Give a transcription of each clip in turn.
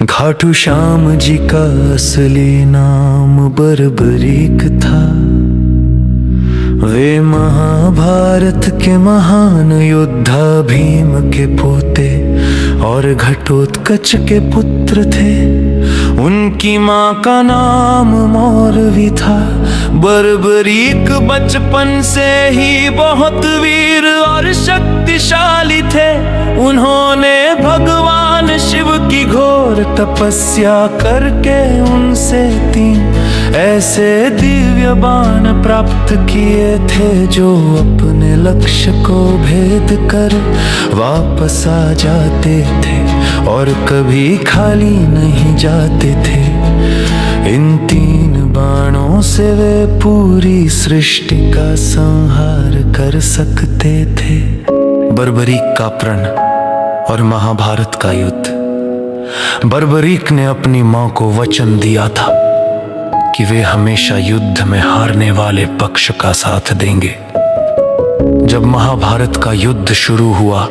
खाटू श्याम जी का असली नाम बर्बरीक था। वे महाभारत के महान योद्धा भीम के पोते और घटोत्कच के पुत्र थे। उनकी माँ का नाम मौरवी था। बर्बरीक बचपन से ही बहुत वीर और शक्तिशाली थे। उन्होंने भगवान शिव की घोर तपस्या करके उनसे 3 ऐसे दिव्य बाण प्राप्त किए थे जो अपने लक्ष्य को भेद कर वापस आ जाते थे और कभी खाली नहीं जाते थे। इन 3 बाणों से वे पूरी सृष्टि का संहार कर सकते थे। बर्बरीक का प्रण और महाभारत का युद्ध। बर्बरीक ने अपनी मां को वचन दिया था कि वे हमेशा युद्ध में हारने वाले पक्ष का साथ देंगे। जब महाभारत का युद्ध शुरू हुआ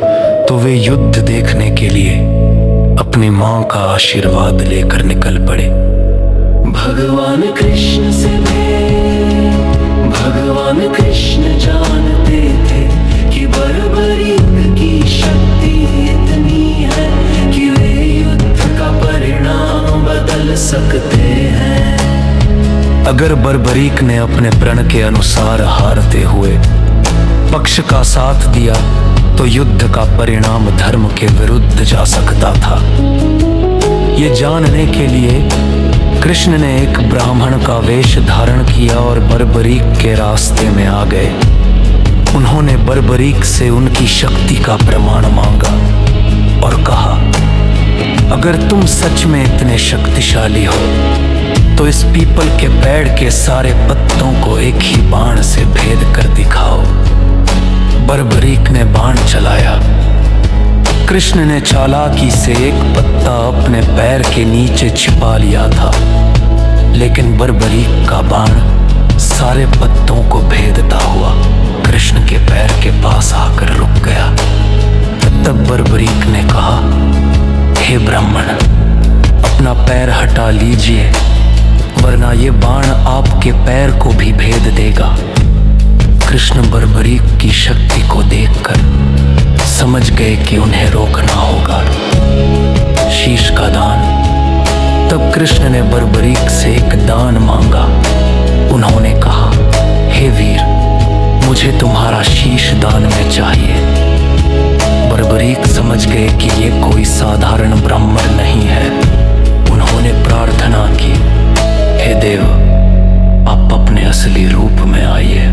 तो वे युद्ध देखने के लिए अपनी मां का आशीर्वाद लेकर निकल पड़े। भगवान कृष्ण से भगवान कृष्ण जानते थे कि बर्बरीक की शक्ति इतनी है कि वे युद्ध का परिणाम बदल सकते हैं। अगर बर्बरीक ने अपने प्रण के अनुसार हारते हुए पक्ष का साथ दिया तो युद्ध का परिणाम धर्म के विरुद्ध जा सकता था। ये जानने के लिए कृष्ण ने एक ब्राह्मण का वेश धारण किया और बर्बरीक के रास्ते में आ गए। उन्होंने बर्बरीक से उनकी शक्ति का प्रमाण मांगा और कहा, अगर तुम सच में इतने शक्तिशाली हो तो इस पीपल के पेड़ के सारे पत्तों को एक ही बाण से भेद कर दिखाओ। बर्बरीक ने बाण चलाया। कृष्ण ने चालाकी से एक पत्ता अपने पैर के नीचे छिपा लिया था, लेकिन बर्बरीक का बाण सारे पत्तों को भेदता हुआ कृष्ण के पैर के पास आकर रुक गया। तब बर्बरीक ने कहा, हे ब्राह्मण, अपना पैर हटा लीजिए वरना ये बाण आपके पैर को भी भेद देगा। कृष्ण बर्बरीक की शक्ति को देखकर समझ गए कि उन्हें रोकना होगा। शीश का दान। तब कृष्ण ने बर्बरीक से एक दान मांगा। उन्होंने कहा, हे वीर, मुझे तुम्हारा शीश दान में चाहिए। बर्बरीक समझ गए कि ये कोई साधारण ब्राह्मण नहीं है। उन्होंने प्रार्थना की, हे देव, आप अपने असली रूप में आइए।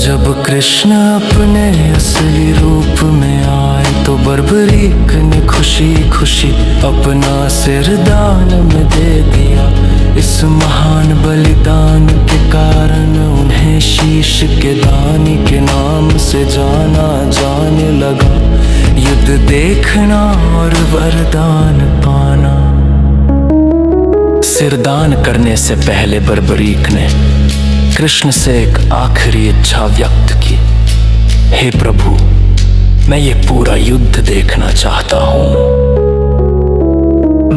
जब कृष्ण अपने असली रूप में आए तो बर्बरीक ने खुशी खुशी अपना सिर दान में दे दिया। इस महान बलिदान के कारण उन्हें शीश के दानी के नाम से जाना जाने लगा। युद्ध देखना और वरदान पाना। सिरदान करने से पहले बर्बरीक ने कृष्ण से एक आखिरी इच्छा व्यक्त की, हे प्रभु, मैं ये पूरा युद्ध देखना चाहता हूँ।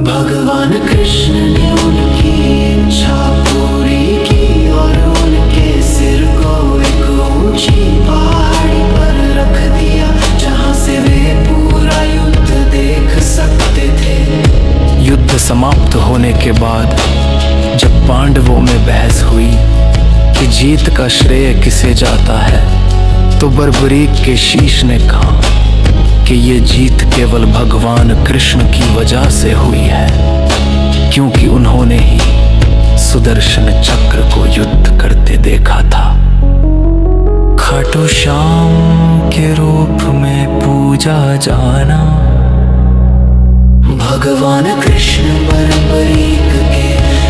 भगवान कृष्ण ने उनकी इच्छा पूरी की और उनके सिर को एक ऊंची पहाड़ी पर रख दिया, जहाँ से वे पूरा युद्ध देख सकते थे। युद्ध समाप्त होने के बाद जब पांडवों में बहस हुई कि जीत का श्रेय किसे जाता है, तो बर्बरीक के शीश ने कहा कि ये जीत केवल भगवान कृष्ण की वजह से हुई है, क्योंकि उन्होंने ही सुदर्शन चक्र को युद्ध करते देखा था। खाटू श्याम के रूप में पूजा जाना। भगवान कृष्ण बर्बरीक के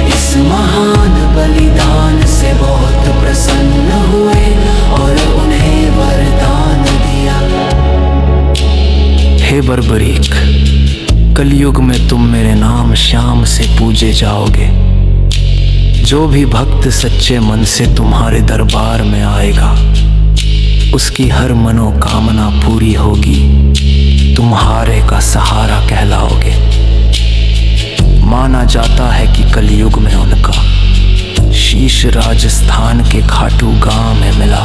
इस महान बलिदान से बहुत प्रसन्न हुए और उन्हें वरदान दिया। हे बर्बरीक, कलयुग में तुम मेरे नाम श्याम से पूजे जाओगे। जो भी भक्त सच्चे मन से तुम्हारे दरबार में आएगा उसकी हर मनोकामना पूरी होगी। तुम्हारे का सहारा कहलाओगे। माना जाता है कि कलयुग में उनका शीश राजस्थान के खाटू गांव में मिला,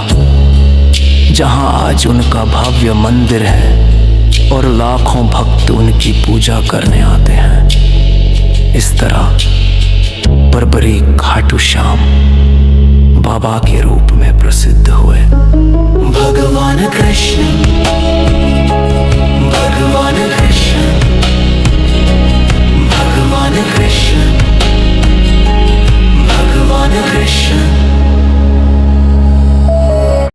जहां आज उनका भव्य मंदिर है और लाखों भक्त उनकी पूजा करने आते हैं। इस तरह बरबरी खाटू श्याम बाबा के रूप में प्रसिद्ध हुए। भगवान कृष्ण